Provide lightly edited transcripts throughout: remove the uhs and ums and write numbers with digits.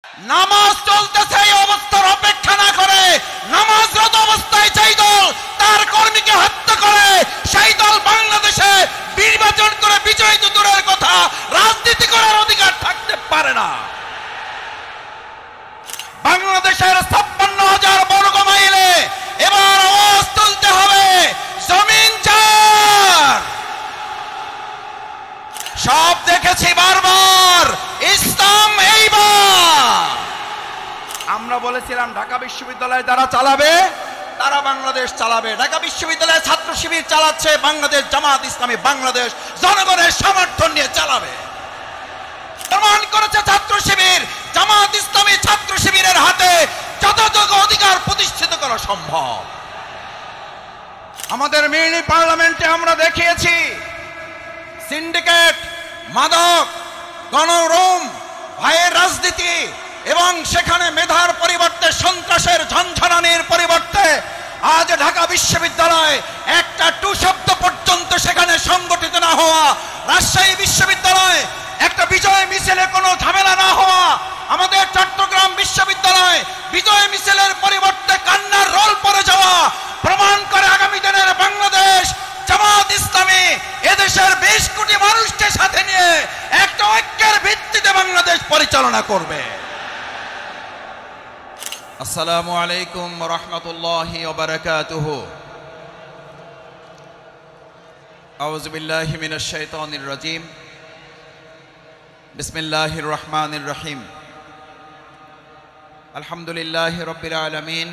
নামাজ চলতেছে এই অবস্থার অপেক্ষা না করে নামাজরত অবস্থায় যেই দল তার কর্মীকে হত্যা করে সেই দল বাংলাদেশে নির্বাচন করে বিজয়ী তো দূরের কথা রাজনীতি করার অধিকার থাকতে পারে না। বাংলাদেশের ৫৬,০০০ বর্গ মাইলে এবার আওয়াজ তুলতে হবে জমিন চার। সব দেখেছি বারবার, ইসলাম এইবার। আমরা বলেছিলাম ঢাকা বিশ্ববিদ্যালয় যারা চালাবে তারা বাংলাদেশ চালাবে। ঢাকা বিশ্ববিদ্যালয়ের ছাত্র শিবির চালাচ্ছে, বাংলাদেশ জামাত ইসলামী বাংলাদেশ জনগণের সমর্থন নিয়ে চালাবে। প্রমাণ করেছে ছাত্র শিবির, জামাত ইসলামী ছাত্র শিবিরের হাতে যথাযোগ্য অধিকার প্রতিষ্ঠিত করা সম্ভব। আমাদের মিনি পার্লামেন্টে আমরা দেখিয়েছি সিন্ডিকেট, মাদক, গণরুম, ভাইয়ের রাজনীতি এবং সেখানে মেধার পরিবর্তে সন্ত্রাসের ঝঞ্ঝানির পরিবর্তে আজ ঢাকা বিশ্ববিদ্যালয় একটা টু শব্দ পর্যন্ত সেখানে সংগঠিত না হওয়া, রাজশাহী বিশ্ববিদ্যালয় একটা বিজয় মিছিলে কোনো ঝামেলা না হওয়া, আমাদের চট্টগ্রাম বিশ্ববিদ্যালয় বিজয় মিছিলের পরিবর্তে কান্নার রোল পড়ে যাওয়া প্রমাণ করে আগামী দিনের বাংলাদেশ জামাত ইসলামী এদেশের ২০ কোটি মানুষকে সাথে নিয়ে একটা ঐক্যের ভিত্তিতে বাংলাদেশ পরিচালনা করবে। আসসালামু আলাইকুম ওয়া রাহমাতুল্লাহি ওয়া বারাকাতুহু। আউযু বিল্লাহি মিনাশ শাইতানির রাজীম। বিসমিল্লাহির রহমানির রহিম। আলহামদুলিল্লাহি রাব্বিল আলামিন।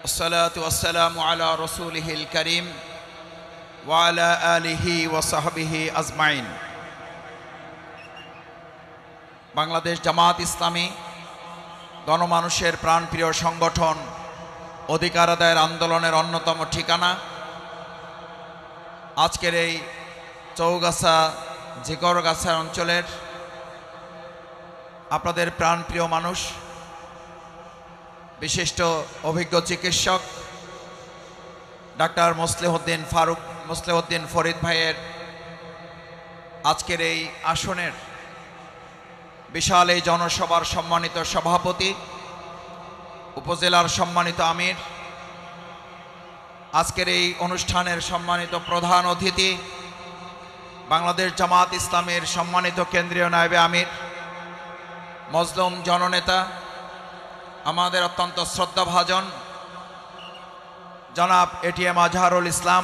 আসসালাতু ওয়াসসালামু আলা রাসূলিহিল কারীম ওয়া আলা আলিহি ওয়া সাহবিহি আজমাইন। বাংলাদেশ জামাত ইসলামী গণমানুষের প্রাণপ্রিয় সংগঠন, অধিকার আদায়ের আন্দোলনের অন্যতম ঠিকানা। আজকের এই চৌগাছা জিকরগাছা অঞ্চলের আপনাদের প্রাণপ্রিয় মানুষ, বিশিষ্ট অভিজ্ঞ চিকিৎসক ডাক্তার মুসলিউদ্দিন ফরিদ ভাইয়ের আজকের এই আসনের বিশাল এই জনসভার সম্মানিত সভাপতি, উপজেলার সম্মানিত আমির, আজকের এই অনুষ্ঠানের সম্মানিত প্রধান অতিথি, বাংলাদেশ জামাত ইসলামের সম্মানিত কেন্দ্রীয় নায়েবে আমির, মজলুম জননেতা, আমাদের অত্যন্ত শ্রদ্ধাভাজন জনাব এটিএম আজহারুল ইসলাম,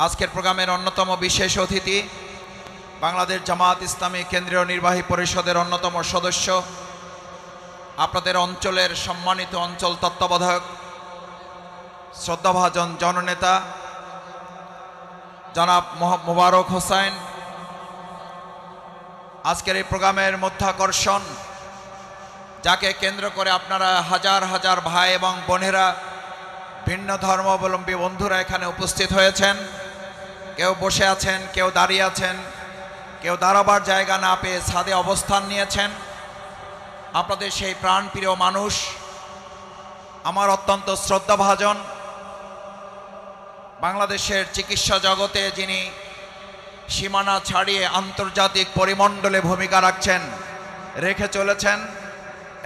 আজকের প্রোগ্রামের অন্যতম বিশেষ অতিথি, বাংলাদেশ জামাত ইসলামী কেন্দ্রীয় নির্বাহী পরিষদের অন্যতম সদস্য, আপনাদের অঞ্চলের সম্মানিত অঞ্চল তত্ত্বাবধায়ক, শ্রদ্ধাভাজন জননেতা জনাব মোবারক হোসেন, আজকের এই প্রোগ্রামের মধ্যাকর্ষণ, যাকে কেন্দ্র করে আপনারা হাজার হাজার ভাই এবং বোনেরা, ভিন্ন ধর্মাবলম্বী বন্ধুরা এখানে উপস্থিত হয়েছেন। কেউ বসে আছেন, কেউ দাঁড়িয়ে আছেন, কেউ দাঁড়াবার জায়গা না পেয়ে ছাদে অবস্থান নিয়েছেন। আপনাদের সেই প্রাণপ্রিয় মানুষ, আমার অত্যন্ত শ্রদ্ধাভাজন, বাংলাদেশের চিকিৎসা জগতে যিনি সীমানা ছাড়িয়ে আন্তর্জাতিক পরিমণ্ডলে ভূমিকা রেখে চলেছেন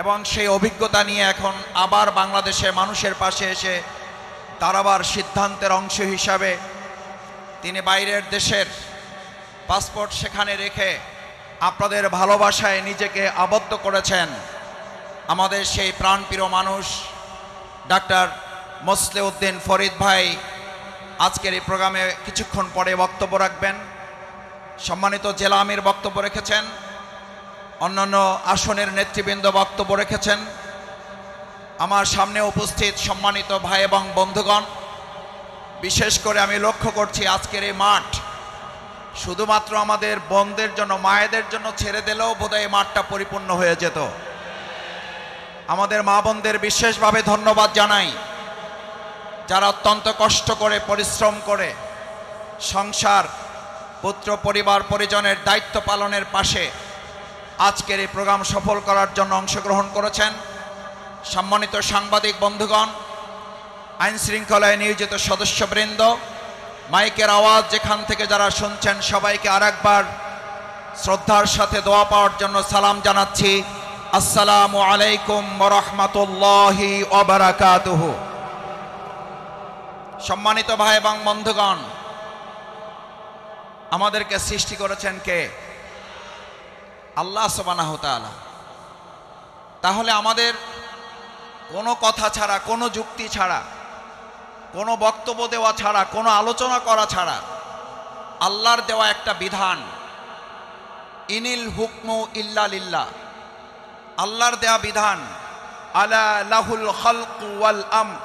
এবং সেই অভিজ্ঞতা নিয়ে এখন আবার বাংলাদেশের মানুষের পাশে এসে দাঁড়াবার সিদ্ধান্তের অংশ হিসাবে তিনি বাইরের দেশের পাসপোর্ট সেখানে রেখে আপনাদের ভালোবাসায় নিজেকে আবদ্ধ করেছেন। আমাদের সেই প্রাণপ্রিয় মানুষ ডাক্তার মুসলিউদ্দিন ফরিদ ভাই আজকের এই প্রোগ্রামে কিছুক্ষণ পরে বক্তব্য রাখবেন। সম্মানিত জেলা আমির বক্তব্য রেখেছেন, অন্যান্য আসনের নেতৃবৃন্দ বক্তব্য রেখেছেন। আমার সামনে উপস্থিত সম্মানিত ভাই এবং বন্ধুগণ, বিশেষ করে আমি লক্ষ্য করছি আজকের এই মাঠ শুধুমাত্র আমাদের বোনদের জন্য, মায়েদের জন্য ছেড়ে দিলেও বোধহয় এই মাঠটা পরিপূর্ণ হয়ে যেত। আমাদের মা বোনদের বিশেষভাবে ধন্যবাদ জানাই, যারা অত্যন্ত কষ্ট করে পরিশ্রম করে সংসার, পুত্র, পরিবার, পরিজনের দায়িত্ব পালনের পাশে আজকের এই প্রোগ্রাম সফল করার জন্য অংশগ্রহণ করেছেন। সম্মানিত সাংবাদিক বন্ধুগণ, আইন শৃঙ্খলায় নিয়োজিত সদস্যবৃন্দ, মাইকের আওয়াজ যেখান থেকে যারা শুনছেন সবাইকে আরেকবার শ্রদ্ধার সাথে দোয়া পাওয়ার জন্য সালাম জানাচ্ছি। আসসালামু আলাইকুম ওয়া রাহমাতুল্লাহি ওয়া বারাকাতুহু। সম্মানিত ভাই এবং বন্ধুগণ, আমাদেরকে সৃষ্টি করেছেন কে? আল্লাহ সুবহানাহু ওয়া তাআলা। তাহলে আমাদের কোনো কথা ছাড়া, কোনো যুক্তি ছাড়া, কোনো বক্তব্য দেওয়া ছাড়া, কোনো আলোচনা করা ছাড়া আল্লাহর দেওয়া একটা বিধান, ইনিল হুকমু ইল্লা লিল্লাহ, আল্লাহর দেওয়া বিধান, আলা লাহুল খালকু ওয়াল আমর,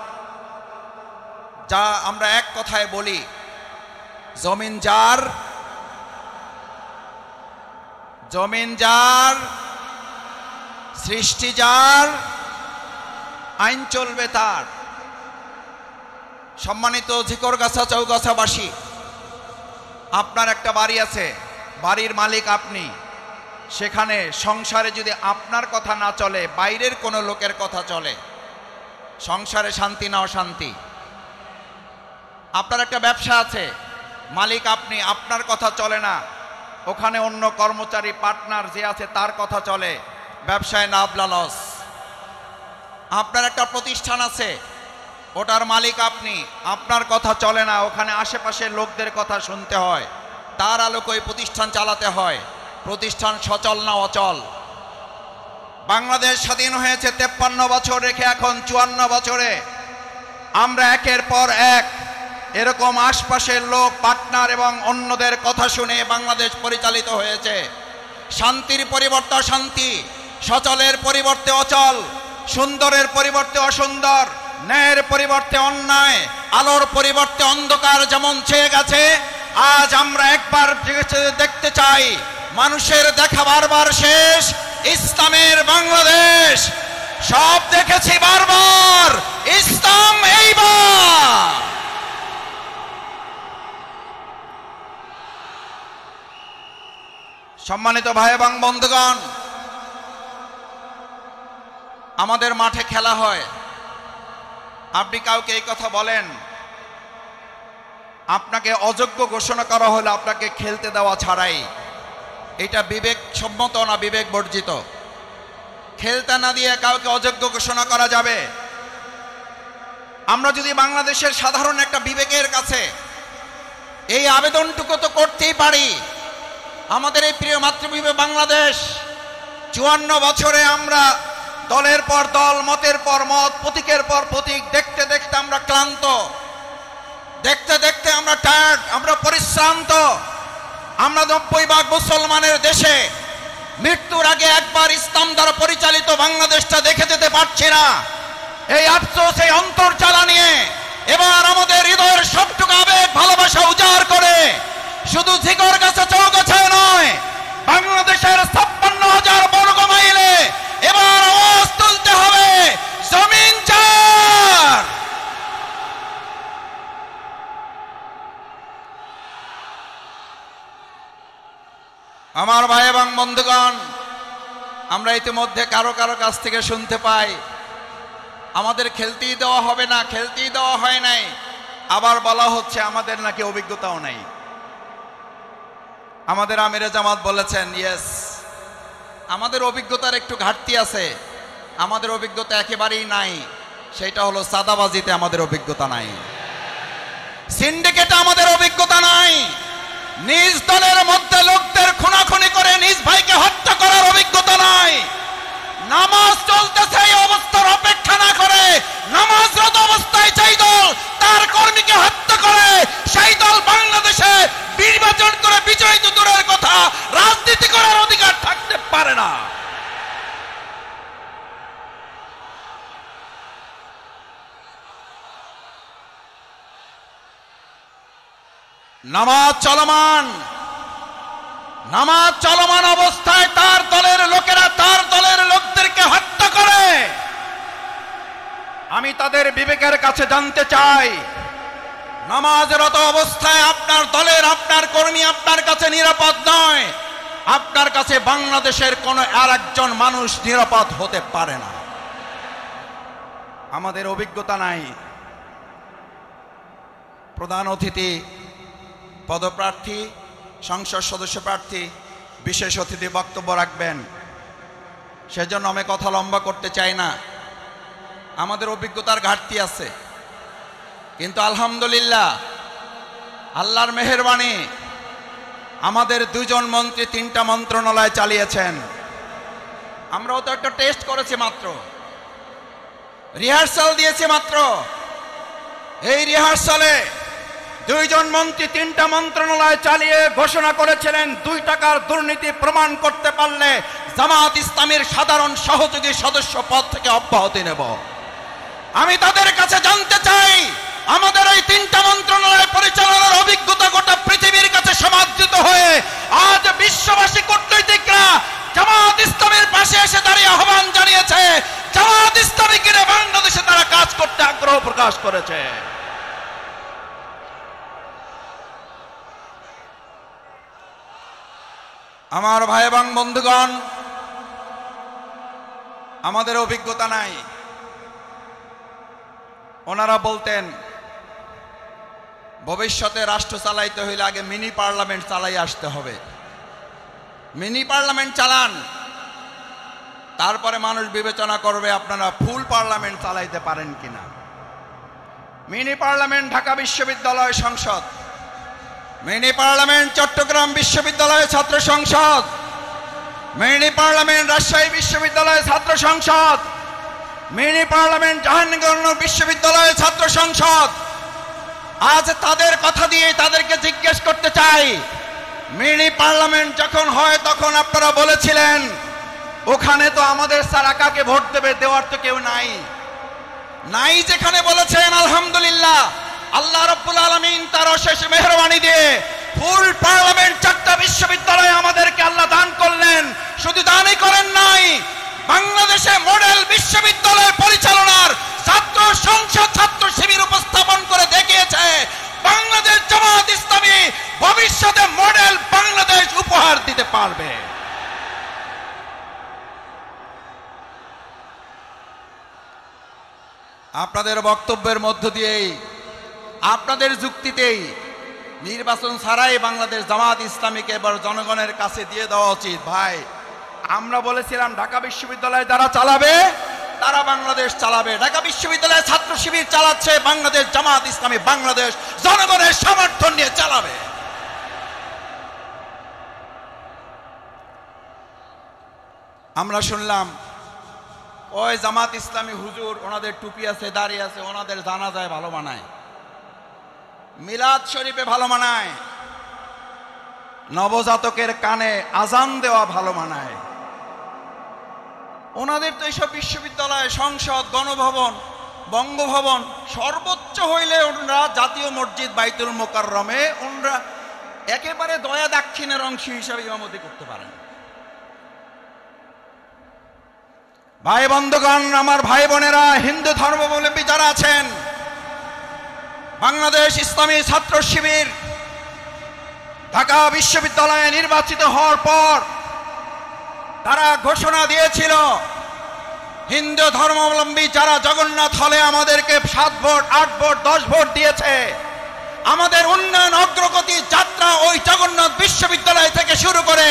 যা আমরা এক কথায় বলি জমিন যার, সৃষ্টি যার, আইন চলবে তার। সম্মানিত ঝিকরগাছা চৌগাছাবাসী, আপনার একটা বাড়ি আছে, বাড়ির মালিক আপনি। সেখানে সংসারে যদি আপনার কথা না চলে, বাইরের কোনো লোকের কথা চলে, সংসারে শান্তি না অশান্তি। আপনার একটা ব্যবসা আছে, মালিক আপনি, আপনার কথা চলে না, ওখানে অন্য কর্মচারী পার্টনার যে আছে তার কথা চলে, ব্যবসায় লাভ লস। আপনার একটা প্রতিষ্ঠান আছে, ওটার মালিক আপনি, আপনার কথা চলে না, ওখানে আশেপাশের লোকদের কথা শুনতে হয়, তার আলোকে ওই প্রতিষ্ঠান চালাতে হয়। প্রতিষ্ঠান সচল না অচল। বাংলাদেশ স্বাধীন হয়েছে 53 বছর রেখে, এখন 54 বছরে আমরা একের পর এক এরকম আশপাশের লোক, পার্টনার এবং অন্যদের কথা শুনে বাংলাদেশ পরিচালিত হয়েছে। শান্তির পরিবর্তে অশান্তি, সচলের পরিবর্তে অচল, সুন্দরের পরিবর্তে অসুন্দর, ন্যায়ের পরিবর্তে অন্যায়, আলোর পরিবর্তে অন্ধকার যেমন ছেয়ে গেছে, আজ আমরা একবার দেখতে চাই, মানুষের দেখা বারবার শেষ, ইসলামের বাংলাদেশ। সব দেখেছি বারবার, ইসলাম এইবার। সম্মানিত ভাই এবং বন্ধুগণ, আমাদের মাঠে খেলা হয়, আপনি কাউকে এই কথা বলেন, আপনাকে অযোগ্য ঘোষণা করা হলো আপনাকে খেলতে দেওয়া ছাড়াই, এটা বিবেক সম্মত না বিবেক বর্জিত? খেলতে না দিয়ে কাউকে অযোগ্য ঘোষণা করা যাবে? আমরা যদি বাংলাদেশের সাধারণ একটা বিবেকের কাছে এই আবেদনটুকু তো করতেই পারি, আমাদের এই প্রিয় মাতৃভূমি বাংলাদেশ, 54 বছরে আমরা দলের পর দল, মতের পর মত, প্রতীকের পর প্রতীক দেখতে দেখতে আমরা ক্লান্ত, দেখতে দেখতে আমরা টায়ার্ড, আমরা পরিশ্রান্ত। আমরা 90% মুসলমানের দেশে মৃত্যুর আগে একবার ইসলাম দ্বারা পরিচালিত বাংলাদেশটা দেখে যেতে পারছি না। এই আফসোস, এই অন্তর্জালা নিয়ে এবার আমাদের হৃদয়ের সবটুকু আবেগ ভালোবাসা উজাড় করে শুধু ঝিকরগাছা চৌগাছায় নয়, বাংলাদেশের 56,000 বর্গ মাইলে এবার আওয়াজ তুলতে হবে, জমিন যার। আমার ভাই এবং বন্ধুগণ, আমরা ইতিমধ্যে কারো কারো কাছ থেকে শুনতে পাই আমাদের খেলতেই দেওয়া হবে না, খেলতেই দেওয়া হয় নাই, আবার বলা হচ্ছে আমাদের নাকি অভিজ্ঞতাও নাই। আমাদের আমিরে জামাত বলেছেন, ইয়েস, আমাদের অভিজ্ঞতার একটু ঘাটতি আছে, আমাদের অভিজ্ঞতা একেবারেই নাই। সেটা হলো চাঁদাবাজিতে আমাদের অভিজ্ঞতা নাই, সিন্ডিকেটে আমাদের অভিজ্ঞতা নাই, নিজ দলের মধ্যে লোকদের খুনাখুনি করে নিজ ভাইকে হত্যা করার অভিজ্ঞতা নাই, নামাজ চলতেছে এই অবস্থার অপেক্ষা না করে নামাজরত অবস্থায় যেই দল তার কর্মীকে হত্যা করে, সেই দল বাংলাদেশে নির্বাচন করে বিজয়ী তো দূরের কথা, রাজনীতি করার অধিকার থাকতে পারে না। নামাজ চলমান অবস্থায় তার দলের লোকেরা তার দলের লোকদেরকে হত্যা করে। আমি তাদের বিবেকের কাছে জানতে চাই, নামাজরত অবস্থায় আপনার দলের আপনার কর্মী আপনার কাছে নিরাপদ নয়, আপনার কাছে বাংলাদেশের কোন আর একজন মানুষ নিরাপদ হতে পারে না। আমাদের অভিজ্ঞতা নাই। প্রধান অতিথি, পদপ্রার্থী, সংসদ সদস্য প্রার্থী, বিশেষ অতিথি বক্তব্য রাখবেন। সেজন্য আমি কথা লম্বা করতে চাই না। আমাদের অভিজ্ঞতার ঘাটতি আছে, কিন্তু আলহামদুলিল্লাহ আল্লাহর মেহেরবানি আমাদের দুজন মন্ত্রী 3টা মন্ত্রণালয় চালিয়েছেন। আমরাও তো একটা টেস্ট করেছি, মাত্র রিহার্সাল দিয়েছি মাত্র। এই রিহার্সালে 2 জন মন্ত্রী 3টা মন্ত্রণালয় চালিয়ে ঘোষণা করেছিলেন 2 টাকার দুর্নীতি প্রমাণ করতে পারলে জামাত ইসলামীর সাধারণ সহযোগী সদস্য পদ থেকে অব্যাহতি নেব। আমি তাদের কাছে জানতে চাই, আমাদের এই 3টা মন্ত্রণালয় পরিচালনার অভিজ্ঞতা গোটা পৃথিবীর কাছে সমাদৃত হয়ে আজ বিশ্ববাসী কূটনীতিকরা জামাত ইসলামের পাশে এসে দাঁড়িয়ে আহ্বান জানিয়েছে, জামাত ইসলামীকে নিয়ে বাংলাদেশে তারা কাজ করতে আগ্রহ প্রকাশ করেছে। আমার ভাই এবং বন্ধুগণ, আমাদের অভিজ্ঞতা নাই। ওনারা বলতেন ভবিষ্যতে রাষ্ট্র চালাইতে হইলে আগে মিনি পার্লামেন্ট চালাই আসতে হবে। মিনি পার্লামেন্ট চালান, তারপরে মানুষ বিবেচনা করবে আপনারা ফুল পার্লামেন্ট চালাইতে পারেন কিনা। মিনি পার্লামেন্ট ঢাকা বিশ্ববিদ্যালয় সংসদ, মিনি পার্লামেন্ট চট্টগ্রাম বিশ্ববিদ্যালয় ছাত্র সংসদ, মিনি পার্লামেন্ট রাজশাহী বিশ্ববিদ্যালয় ছাত্র সংসদ, মিনি পার্লামেন্ট জাহাঙ্গীরনগর বিশ্ববিদ্যালয় ছাত্র সংসদ। আজ তাদের কথা দিয়ে তাদেরকে জিজ্ঞেস করতে চাই, মিনি পার্লামেন্ট যখন হয় তখন আপনারা বলেছিলেন ওখানে তো আমাদের ছাড়া কাকে ভোট দেবে, দেওয়ার তো কেউ নাই। নাই যেখানে বলেছেন, আলহামদুলিল্লাহ আল্লাহ রাব্বুল আলামিন তার অশেষ মেহেরবানি দিয়ে ফুল পার্লামেন্ট 4টা বিশ্ববিদ্যালয়ে আমাদেরকে আল্লাহ দান করলেন। শুধু দানই করেন নাই, বাংলাদেশে মডেল বিশ্ববিদ্যালয় পরিচালনার ছাত্র সংসদ ছাত্র শিবির উপস্থাপন করে দেখিয়েছে বাংলাদেশ জামাত ইসলামী ভবিষ্যতে মডেল বাংলাদেশ উপহার দিতে পারবে। আপনাদের বক্তব্যের মধ্য দিয়েই, আপনাদের যুক্তিতেই নির্বাচন ছাড়াই বাংলাদেশ জামাত ইসলামীকে এবার জনগণের কাছে দিয়ে দেওয়া উচিত। ভাই, আমরা বলেছিলাম ঢাকা বিশ্ববিদ্যালয় যারা চালাবে তারা বাংলাদেশ চালাবে। ঢাকা বিশ্ববিদ্যালয়ে ছাত্র শিবির চালাচ্ছে, বাংলাদেশ জামাত ইসলামী বাংলাদেশ জনগণের সমর্থন নিয়ে চালাবে। আমরা শুনলাম ওই জামাত ইসলামী হুজুর, ওনাদের টুপি আছে, দাড়ি আছে, ওনাদের জানাজায় ভালো মানায়, মিলাদ শরীফে ভালো মানায়, নবজাতকের কানে আজান দেওয়া ভালো মানায়। ওনাদের তো এইসব বিশ্ববিদ্যালয়, সংসদ, গণভবন, বঙ্গভবন, সর্বোচ্চ হইলে ওনারা জাতীয় মসজিদ বাইতুল মোকাররমে ওনারা একেবারে দয়া দাক্ষিণের অংশ হিসাবে ইমামতি করতে পারেন। ভাই বন্ধুগণ, আমার ভাই বোনেরা, হিন্দু ধর্মাবলম্বী যারা আছেন, বাংলাদেশ ইসলামী ছাত্র শিবির ঢাকা বিশ্ববিদ্যালয়ে নির্বাচিত হওয়ার পর তারা ঘোষণা দিয়েছিল হিন্দু ধর্মাবলম্বী যারা জগন্নাথ হলে আমাদেরকে 7 ভোট, 8 ভোট, 10 ভোট দিয়েছে, আমাদের উন্নয়ন অগ্রগতি যাত্রা ওই জগন্নাথ বিশ্ববিদ্যালয় থেকে শুরু করে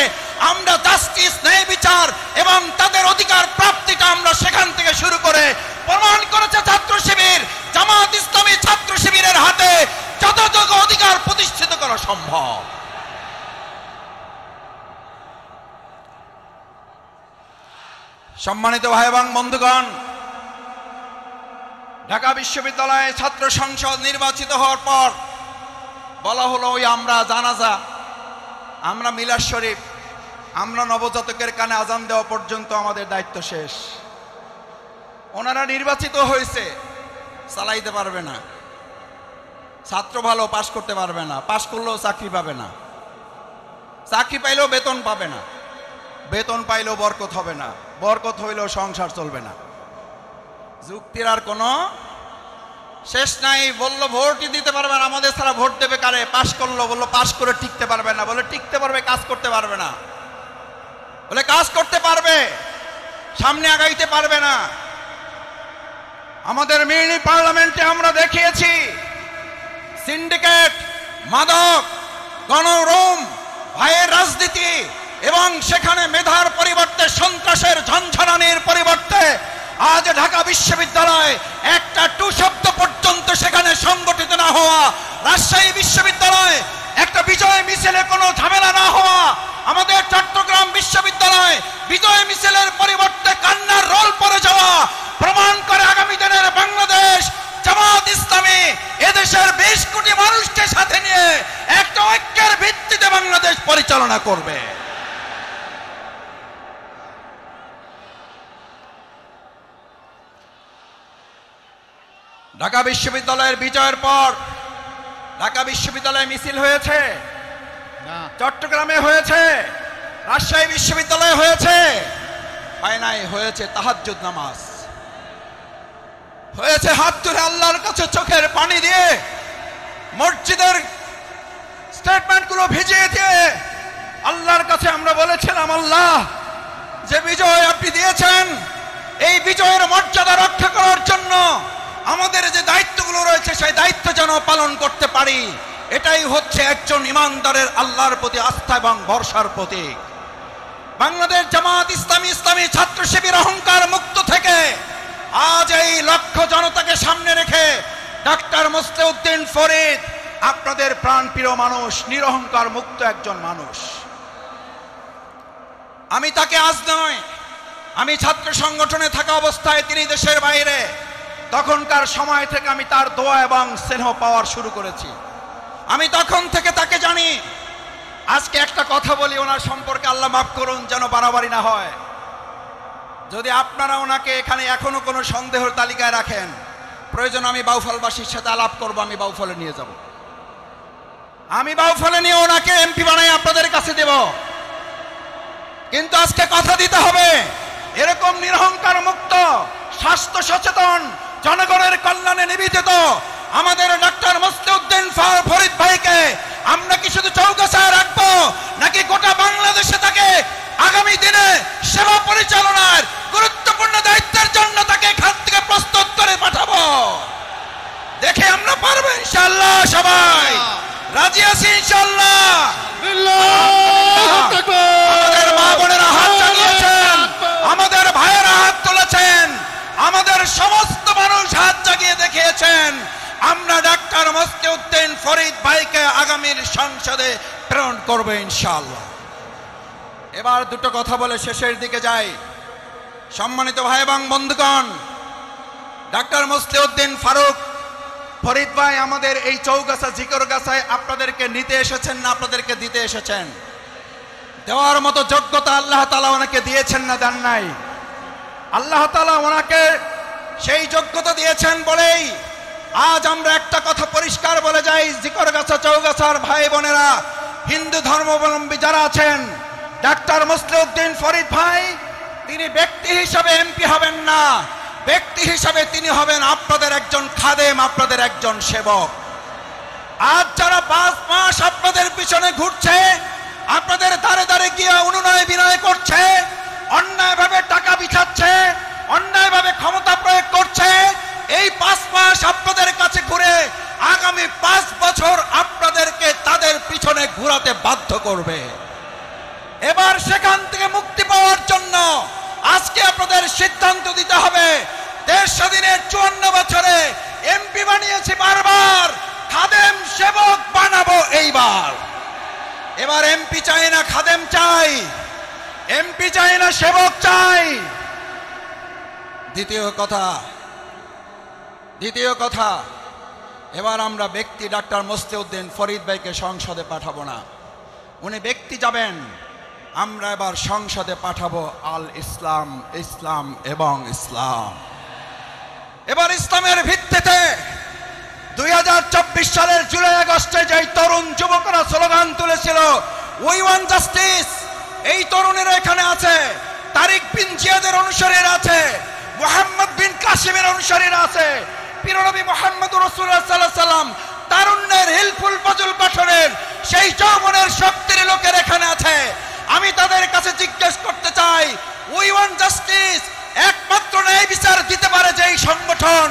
আমরা জাস্টিস, ন্যায় বিচার এবং তাদের অধিকার প্রাপ্তিটা আমরা সেখান থেকে শুরু করে প্রমাণ করেছে ছাত্র শিবির। জামাত ইসলামী ছাত্র শিবিরের হাতে যথাযথ অধিকার প্রতিষ্ঠিত করা সম্ভব। সম্মানিত ভাই এবং বন্ধুগণ, ঢাকা বিশ্ববিদ্যালয়ে ছাত্র সংসদ নির্বাচিত হওয়ার পর বলা হলো ওই আমরা জানাজা, আমরা মিলাদ শরীফ, আমরা নবজাতকের কানে আজান দেওয়া পর্যন্ত আমাদের দায়িত্ব শেষ। ওনারা নির্বাচিত হয়েছে, চালাইতে পারবে না। ছাত্র ভালো, পাশ করতে পারবে না, পাশ করলেও চাকরি পাবে না, চাকরি পাইলেও বেতন পাবে না, বেতন পাইলেও বরকত হবে না, বরকত হইলেও সংসার চলবে না। যুক্তির আর কোনো শেষ নাই। বললো ভোটই দিতে পারবে না, আমাদের ছাড়া ভোট দেবে কারে? পাশ করলো, বললো পাশ করে টিকতে পারবে না, বলে টিকতে পারবে, কাজ করতে পারবে না, বলে কাজ করতে পারবে, সামনে আগাইতে পারবে না। আমাদের মিনি পার্লামেন্টে আমরা দেখিয়েছি সিন্ডিকেট, মাদক, গণরুম, ভাইয়ের রাজনীতি, এবং সেখানে মেধার পরিবর্তে সন্ত্রাসের ঝঞ্ঝানির পরিবর্তে আজ ঢাকা বিশ্ববিদ্যালয় একটা টু শব্দ পর্যন্ত সেখানে সংগঠিত না হওয়া, রাজশাহী বিশ্ববিদ্যালয় একটা বিজয় মিছিলে কোনো ঝামেলা না হওয়া, আমাদের চট্টগ্রাম বিশ্ববিদ্যালয় বিজয় মিছিলের পরিবর্তে কান্নার রোল পড়ে যাওয়া প্রমাণ করে আগামী দিনের বাংলাদেশ জামাত ইসলামী এদেশের 20 কোটি মানুষকে সাথে নিয়ে একটা ঐক্যের ভিত্তিতে বাংলাদেশ পরিচালনা করবে। ঢাকা বিশ্ববিদ্যালয়ের বিজয়ের পর ঢাকা বিশ্ববিদ্যালয়ে মিছিল হয়েছে, চট্টগ্রামে হয়েছে, রাজশাহী বিশ্ববিদ্যালয়ে হয়েছে, হয় নাই, হয়েছে তাহাজ্জুদ নামাজ, হয়েছে হাত তুলে আল্লাহর কাছে চোখের পানি দিয়ে মসজিদের স্টেটমেন্টগুলো ভিজিয়ে দিয়ে আল্লাহর কাছে আমরা বলেছিলাম, আল্লাহ যে বিজয় আপনি দিয়েছেন এই বিজয়ের মর্যাদা রক্ষা করার জন্য আমাদের যে দায়িত্বগুলো রয়েছে সেই দায়িত্ব যেন পালন করতে পারি। এটাই হচ্ছে একজন ইমানদারের আল্লাহর প্রতি আস্থা এবং ভরসার প্রতীক। বাংলাদেশ জামাত ইসলামী ইসলামী ছাত্র শিবির অহংকার মুক্ত থেকে আজ এই লক্ষ্য জনতাকে সামনে রেখে ডাক্তার মুসলিউদ্দিন ফরিদ আপনাদের প্রাণপ্রিয় মানুষ, নিরহংকার মুক্ত একজন মানুষ। আমি তাকে আজ নয়, আমি ছাত্র সংগঠনে থাকা অবস্থায় তিনি দেশের বাইরে, তখনকার সময় থেকে আমি তার দোয়া এবং স্নেহ পাওয়ার শুরু করেছি। আমি তখন থেকে তাকে জানি। আজকে একটা কথা বলি ওনার সম্পর্কে, আল্লাহ মাফ করুন যেন বাড়াবাড়ি না হয়। যদি আপনারা ওনাকে এখানে এখনো কোনো সন্দেহের তালিকায় রাখেন, প্রয়োজন আমি বাউফলবাসীর সাথে আলাপ করব, আমি বাউফলে নিয়ে যাব, আমি বাউফলে নিয়ে ওনাকে এমপি বানাই আপনাদের কাছে দেব। কিন্তু আজকে কথা দিতে হবে, এরকম নিরহংকার মুক্ত, স্বাস্থ্য সচেতন, জনগণের কল্যাণে নিবেদিত আমাদের ডাক্তার মুসলিউদ্দিন ফরিদ ভাইকে আমরা কি শুধু চৌগাছায় রাখবো, নাকি গোটা বাংলাদেশে তাকে আগামী দিনে সেবা পরিচালনার গুরুত্বপূর্ণ দায়িত্বের জন্য তাকে এখান থেকে প্রস্তুত করে পাঠাবো? দেখে আমরা পারবো ইনশাআল্লাহ। সবাই রাজি আছি ইনশাআল্লাহ? আমাদের মা বোনেরা হাত জাগিয়েছেন, আমাদের ভাইয়েরা হাত তুলেছেন, আমাদের সমস্ত মানুষ হাত জাগিয়ে দেখিয়েছেন। আমরা ডাক্তার মুসলিউদ্দিন ফরিদ ভাইকে আগামীর সংসদে প্রেরণ করবো ইনশাআল্লাহ। এবার দুটো কথা বলে শেষের দিকে যাই। সম্মানিত ভাই এবং বন্ধুগণ, ডাক্তার মুসলিউদ্দিন ফরিদ ভাই আমাদের এই চৌগাছা জিকরগাছায় আপনাদেরকে নিতে এসেছেন না আপনাদেরকে দিতে এসেছেন? দেওয়ার মতো যোগ্যতা আল্লাহ তাআলা ওনাকে দিয়েছেন না দেন নাই? আল্লাহ তাআলা ওনাকে সেই যোগ্যতা দিয়েছেন বলেই আজ আমরা একটা কথা পরিষ্কার বলে যাই, জিকরগাছা চৌগাছার ভাই বোনেরা, হিন্দু ধর্মাবলম্বী যারা আছেন, ডাক্তার মুসলিউদ্দিন ফরিদ ভাই তিনি ব্যক্তি হিসাবে এমপি হবেন না, ব্যক্তি হিসাবে তিনি হবেন আপনাদের একজন খাদেম, আপনাদের একজন সেবক। আজ যারা 5 মাস আপনাদের পিছনে ঘুরছে, আপনাদের দাঁড়ে দাঁড়ে গিয়ে অনুনয় বিনয় করছে, অন্যায়ভাবে টাকা বিছাচ্ছে, অন্যায়ভাবে ক্ষমতা প্রয়োগ করছে, এই 5 মাস আপনাদের কাছে ঘুরে আগামী 5 বছর আপনাদেরকে তাদের পিছনে ঘোরাতে বাধ্য করবে। এবার সেখান থেকে মুক্তি পাওয়ার জন্য আজকে আপনাদের সিদ্ধান্ত দিতে হবে। দেশ স্বাধীনের 54 বছরে এমপি বানিয়েছি বারবার, খাদেম সেবক বানাবো এইবার। এবার এমপি চাই না খাদেম চাই, এমপি চাই না সেবক চাই। দ্বিতীয় কথা, এবার আমরা ব্যক্তি ডাক্তার মুসলিউদ্দিন ফরিদ ভাইকে সংসদে পাঠাবো না, উনি ব্যক্তি যাবেন। আমরা এবার সংসদে পাঠাবো আল ইসলাম, ইসলাম এবং ইসলাম। এবার ইসলামের ভিত্তিতে 2024 সালের জুলাই আগস্টে যে তরুণ যুবকরা স্লোগান তুলেছিল উই ওয়ান্ট জাস্টিস, এই তরুণেরা এখানে আছে, তারিক বিন জিয়াদের অনুসারীরা আছে, মুহাম্মদ বিন কাসিমের অনুসারীরা আছে, প্রিয়নবী মুহাম্মদুর রাসূলুল্লাহ সাল্লাল্লাহু আলাইহি ওয়াসাল্লাম তারুণ্যের হিলফুল ফজল গঠনের সেই যৌবনের শক্তির লোকের এখানে আছে। আমি তাদের কাছে জিজ্ঞেস করতে চাই, উই ওয়ান্ট জাস্টিস একমাত্র ন্যায় বিচার দিতে পারে যেই সংগঠন,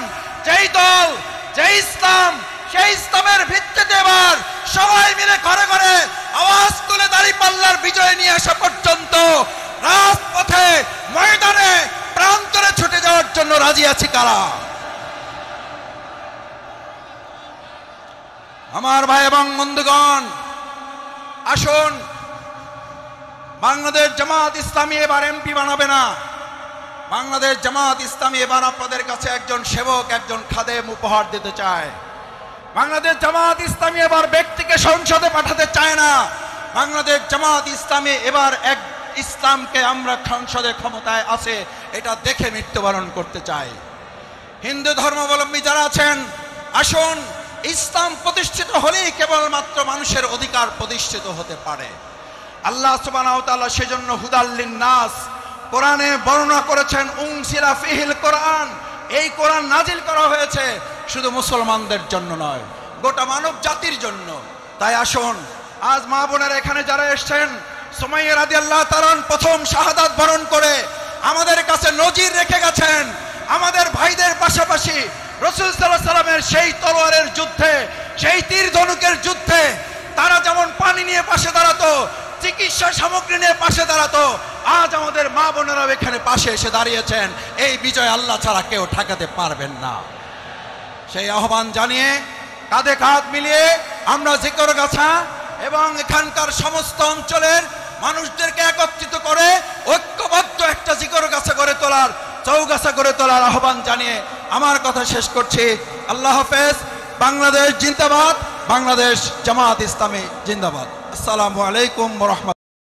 যেই দল, যেই ইসলাম, সেই ইসলামের ভিত্তিতে এবার সবাই মিলে ঘরে ঘরে আওয়াজ তুলে দাঁড়িপাল্লার বিজয় নিয়ে আসা পর্যন্ত রাজপথে, ময়দানে, প্রান্তরে ছুটে যাওয়ার জন্য রাজি আছি কারা? আমার ভাই এবং বন্ধুগণ, আসুন, বাংলাদেশ জামাত ইসলামী এবার এমপি বানাবে না। বাংলাদেশ জামাত ইসলামী এবার আপনাদের কাছে একজন সেবক, একজন খাদেম উপহার দিতে চায়। বাংলাদেশ জামাত ইসলামী এবার ব্যক্তিকে সংসদে পাঠাতে চায় না। বাংলাদেশ জামাত ইসলামী এবার এক ইসলামকে আমরা সংসদে ক্ষমতায় আছে এটা দেখে মৃত্যুবরণ করতে চাই। হিন্দু ধর্মাবলম্বী যারা আছেন, আসুন, ইসলাম প্রতিষ্ঠিত হলেই কেবলমাত্র মানুষের অধিকার প্রতিষ্ঠিত হতে পারে। আল্লাহ সুবহানাহু ওয়া তাআলা সেজন্য হুদাল লিন-নাস কোরআনে বর্ণনা করেছেন, উনসিলা ফিহিল কোরআন, এই কোরআন নাজিল করা হয়েছে শুধু মুসলমানদের জন্য নয়, গোটা মানব জাতির জন্য। তাই আসুন, আজ মা বোনেরা এখানে যারা এসেছেন, সুমাইয়া রাদিয়াল্লাহু তাআলা প্রথম শাহাদাত বরণ করে আমাদের কাছে নজির রেখে গেছেন। আমাদের ভাইদের পাশাপাশি রাসূল সাল্লাল্লাহু আলাইহি সাল্লামের সেই তলোয়ারের যুদ্ধে, সেই তীর ধনুকের যুদ্ধে তারা যেমন পানি নিয়ে পাশে দাঁড়াতো, চিকিৎসা সামগ্রী নিয়ে পাশে দাঁড়াতো, আজ আমাদের মা বোনেরাও এখানে পাশে এসে দাঁড়িয়েছেন। এই বিজয় আল্লাহ ছাড়া কেউ ঠেকাতে পারবেন না। সেই আহ্বান জানিয়ে কাঁধে কাঁধ মিলিয়ে আমরা জিকরগাছা এবং এখানকার সমস্ত অঞ্চলের মানুষদেরকে একত্রিত করে ঐক্যবদ্ধ একটা জিকরগাছা গড়ে তোলার, চৌগাছা গড়ে তোলার আহ্বান জানিয়ে আমার কথা শেষ করছি। আল্লাহ হাফেজ। বাংলাদেশ জিন্দাবাদ, বাংলাদেশ জামাত ইসলামী জিন্দাবাদ। আসসালামু আলাইকুম ওয়া রাহমাতুল্লাহ।